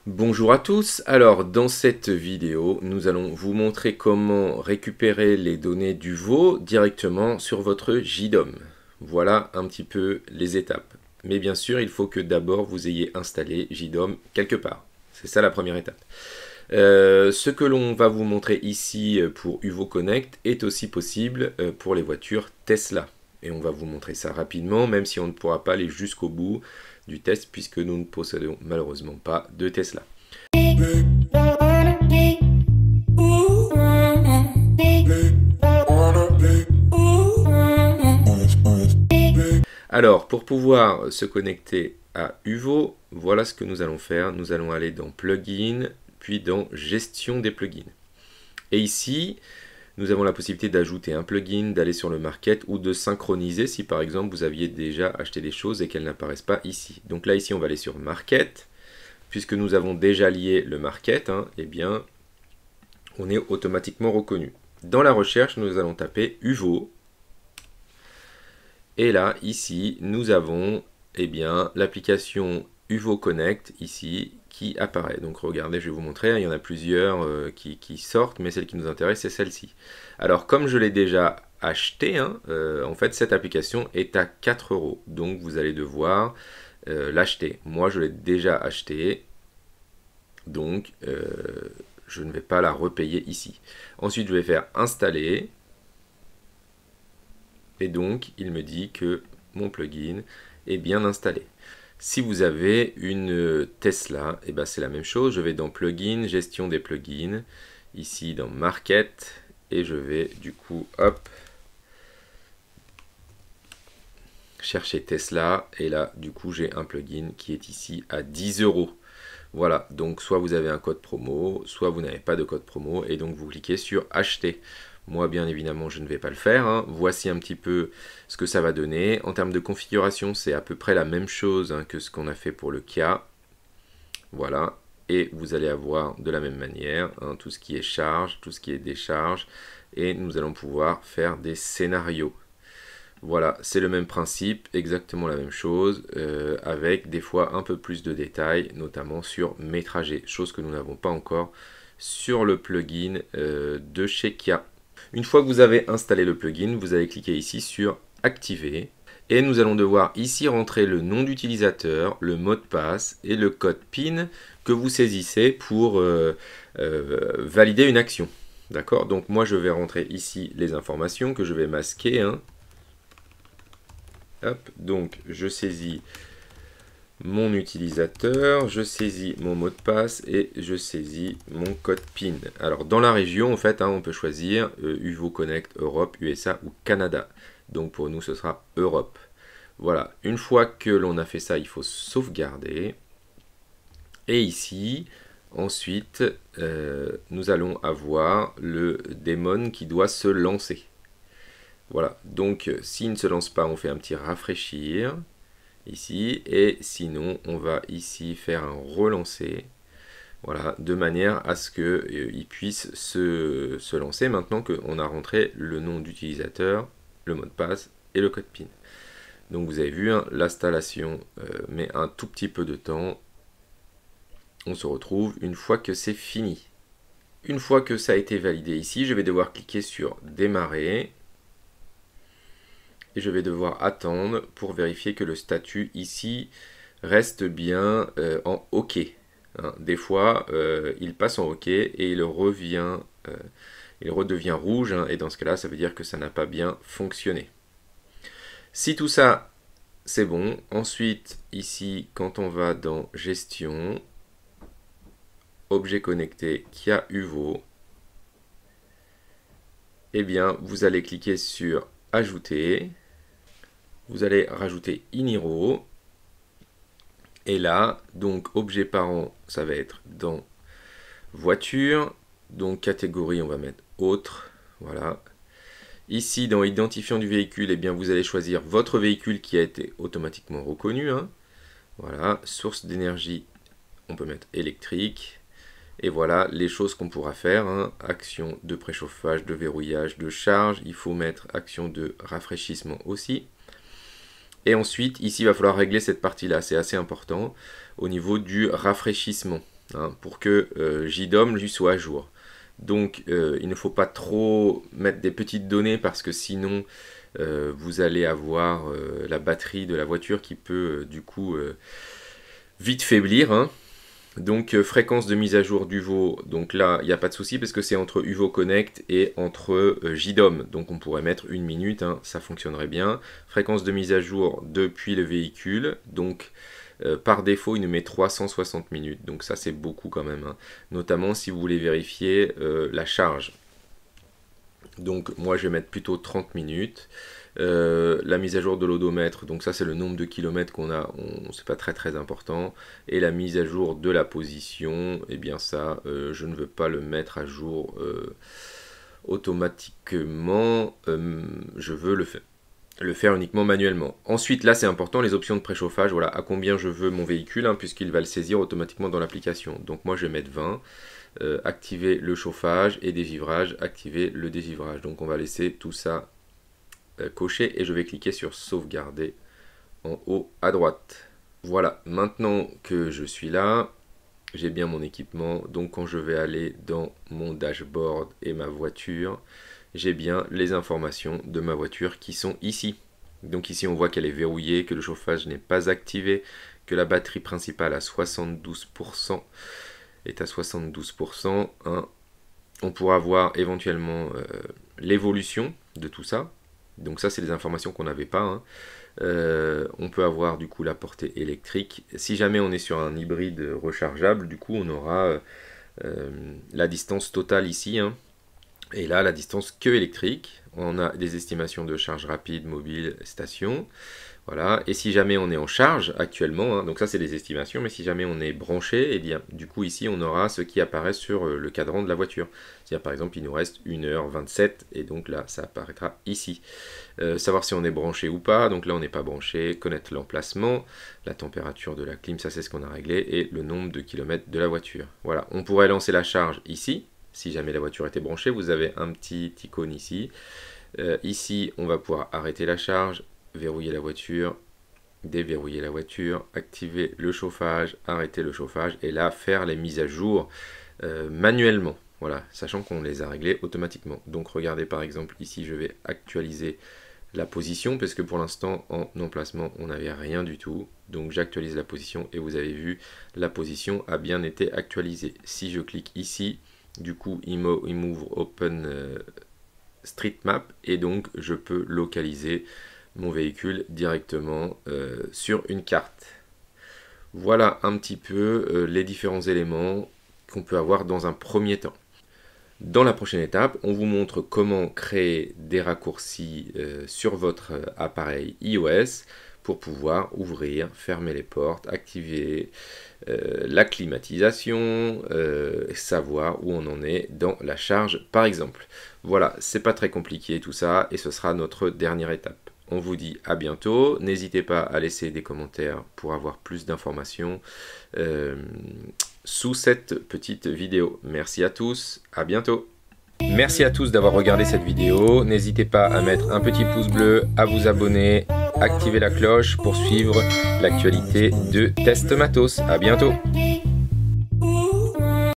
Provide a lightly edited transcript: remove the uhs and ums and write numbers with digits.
Bonjour à tous, alors dans cette vidéo nous allons vous montrer comment récupérer les données du veau directement sur votre JDOM. Voilà un petit peu les étapes. Mais bien sûr il faut que d'abord vous ayez installé JDOM quelque part. C'est ça la première étape. Ce que l'on va vous montrer ici pour Uvo Connect est aussi possible pour les voitures Tesla. Et on va vous montrer ça rapidement, même si on ne pourra pas aller jusqu'au bout du test, puisque nous ne possédons malheureusement pas de Tesla. Alors, pour pouvoir se connecter à Uvo, voilà ce que nous allons faire. Nous allons aller dans Plugin, puis dans Gestion des plugins. Et ici, nous avons la possibilité d'ajouter un plugin, d'aller sur le market ou de synchroniser si par exemple vous aviez déjà acheté des choses et qu'elles n'apparaissent pas ici. Donc là ici on va aller sur market, puisque nous avons déjà lié le market, eh bien on est automatiquement reconnu. Dans la recherche nous allons taper Uvo. Et là ici nous avons l'application Uvo Connect ici qui apparaît. Donc regardez, je vais vous montrer, il y en a plusieurs qui sortent, mais celle qui nous intéresse c'est celle-ci. Alors comme je l'ai déjà acheté, en fait cette application est à 4 €, donc vous allez devoir l'acheter. Moi je l'ai déjà acheté, donc je ne vais pas la repayer ici. Ensuite je vais faire installer, et donc il me dit que mon plugin est bien installé. Si vous avez une Tesla, c'est la même chose. Je vais dans Plugin, Gestion des plugins, ici dans Market, et je vais du coup, hop, chercher Tesla, et là, du coup, j'ai un plugin qui est ici à 10 €. Voilà, donc soit vous avez un code promo, soit vous n'avez pas de code promo, et donc vous cliquez sur Acheter. Moi, bien évidemment, je ne vais pas le faire. Voici un petit peu ce que ça va donner. En termes de configuration, c'est à peu près la même chose que ce qu'on a fait pour le Kia. Voilà. Et vous allez avoir de la même manière tout ce qui est charge, tout ce qui est décharge. Et nous allons pouvoir faire des scénarios. Voilà, c'est le même principe, exactement la même chose, avec des fois un peu plus de détails, notamment sur mes trajets, chose que nous n'avons pas encore sur le plugin de chez Kia. Une fois que vous avez installé le plugin, vous allez cliquer ici sur Activer. Et nous allons devoir ici rentrer le nom d'utilisateur, le mot de passe et le code PIN que vous saisissez pour valider une action. D'accord? Donc moi je vais rentrer ici les informations que je vais masquer. Hop, donc je saisis mon utilisateur, je saisis mon mot de passe et je saisis mon code PIN. Alors dans la région, en fait, on peut choisir Uvo Connect Europe, USA ou Canada. Donc pour nous, ce sera Europe. Voilà, une fois que l'on a fait ça, il faut sauvegarder. Et ici, ensuite, nous allons avoir le démon qui doit se lancer. Voilà, donc s'il ne se lance pas, on fait un petit rafraîchir ici, et sinon on va ici faire un relancer, voilà, de manière à ce qu'il puisse se lancer maintenant qu'on a rentré le nom d'utilisateur, le mot de passe et le code PIN. Donc vous avez vu, l'installation met un tout petit peu de temps. On se retrouve une fois que c'est fini. Une fois que ça a été validé ici, je vais devoir cliquer sur démarrer. Et je vais devoir attendre pour vérifier que le statut ici reste bien en OK. Des fois, il passe en OK et il redevient rouge. Et dans ce cas-là, ça veut dire que ça n'a pas bien fonctionné. Si tout ça, c'est bon. Ensuite, ici, quand on va dans Gestion, Objet connecté, Kia Uvo, vous allez cliquer sur Ajouter. Vous allez rajouter Iniro. Et là, donc objet parent, ça va être dans voiture. Donc catégorie, on va mettre autre. Voilà. Ici, dans identifiant du véhicule, vous allez choisir votre véhicule qui a été automatiquement reconnu. Voilà. Source d'énergie, on peut mettre électrique. Et voilà les choses qu'on pourra faire. Action de préchauffage, de verrouillage, de charge. Il faut mettre action de rafraîchissement aussi. Et ensuite, ici, il va falloir régler cette partie-là, c'est assez important, au niveau du rafraîchissement. hein, pour que JDOM lui soit à jour. Donc il ne faut pas trop mettre des petites données parce que sinon vous allez avoir la batterie de la voiture qui peut du coup vite faiblir, hein. Donc fréquence de mise à jour d'UVO, donc là il n'y a pas de souci parce que c'est entre UVO Connect et entre JDOM, donc on pourrait mettre 1 minute, hein, ça fonctionnerait bien. Fréquence de mise à jour depuis le véhicule, donc par défaut il nous met 360 minutes, donc ça c'est beaucoup quand même, hein. Notamment si vous voulez vérifier la charge. Donc moi je vais mettre plutôt 30 minutes. La mise à jour de l'odomètre, donc ça c'est le nombre de kilomètres qu'on a, c'est pas très important. Et la mise à jour de la position, et bien ça je ne veux pas le mettre à jour automatiquement, je veux le faire uniquement manuellement. Ensuite là c'est important, les options de préchauffage, voilà à combien je veux mon véhicule, hein, puisqu'il va le saisir automatiquement dans l'application. Donc moi je vais mettre 20. Activer le chauffage et dégivrage, activer le dégivrage. Donc on va laisser tout ça coché et je vais cliquer sur sauvegarder en haut à droite. Voilà, maintenant que je suis là, j'ai bien mon équipement, donc quand je vais aller dans mon dashboard et ma voiture, j'ai bien les informations de ma voiture qui sont ici. Donc ici on voit qu'elle est verrouillée, que le chauffage n'est pas activé, que la batterie principale à 72% est à 72%, hein. On pourra voir éventuellement l'évolution de tout ça. Donc ça c'est des informations qu'on n'avait pas, hein. On peut avoir du coup la portée électrique. Si jamais on est sur un hybride rechargeable, du coup on aura la distance totale ici, hein. Et là la distance que électrique. On a des estimations de charge rapide, mobile, station. Voilà, et si jamais on est en charge actuellement, hein, donc ça c'est des estimations, mais si jamais on est branché, et bien du coup ici on aura ce qui apparaît sur le cadran de la voiture. C'est-à-dire par exemple il nous reste 1h27 et donc là ça apparaîtra ici. Savoir si on est branché ou pas, donc là on n'est pas branché, connaître l'emplacement, la température de la clim, ça c'est ce qu'on a réglé, et le nombre de kilomètres de la voiture. Voilà, on pourrait lancer la charge ici, si jamais la voiture était branchée, vous avez un petit icône ici. Ici on va pouvoir arrêter la charge, verrouiller la voiture, déverrouiller la voiture, activer le chauffage, arrêter le chauffage et là faire les mises à jour manuellement, voilà, sachant qu'on les a réglées automatiquement. Donc regardez par exemple ici je vais actualiser la position parce que pour l'instant en emplacement on n'avait rien du tout, donc j'actualise la position et vous avez vu la position a bien été actualisée. Si je clique ici, du coup il m'ouvre Open Street Map et donc je peux localiser mon véhicule directement sur une carte. Voilà un petit peu les différents éléments qu'on peut avoir dans un premier temps. Dans la prochaine étape, on vous montre comment créer des raccourcis sur votre appareil iOS pour pouvoir ouvrir, fermer les portes, activer la climatisation, savoir où on en est dans la charge par exemple. Voilà, c'est pas très compliqué tout ça et ce sera notre dernière étape. On vous dit à bientôt, n'hésitez pas à laisser des commentaires pour avoir plus d'informations sous cette petite vidéo. Merci à tous, à bientôt. Merci à tous d'avoir regardé cette vidéo, n'hésitez pas à mettre un petit pouce bleu, à vous abonner, activer la cloche pour suivre l'actualité de Test Matos. À bientôt.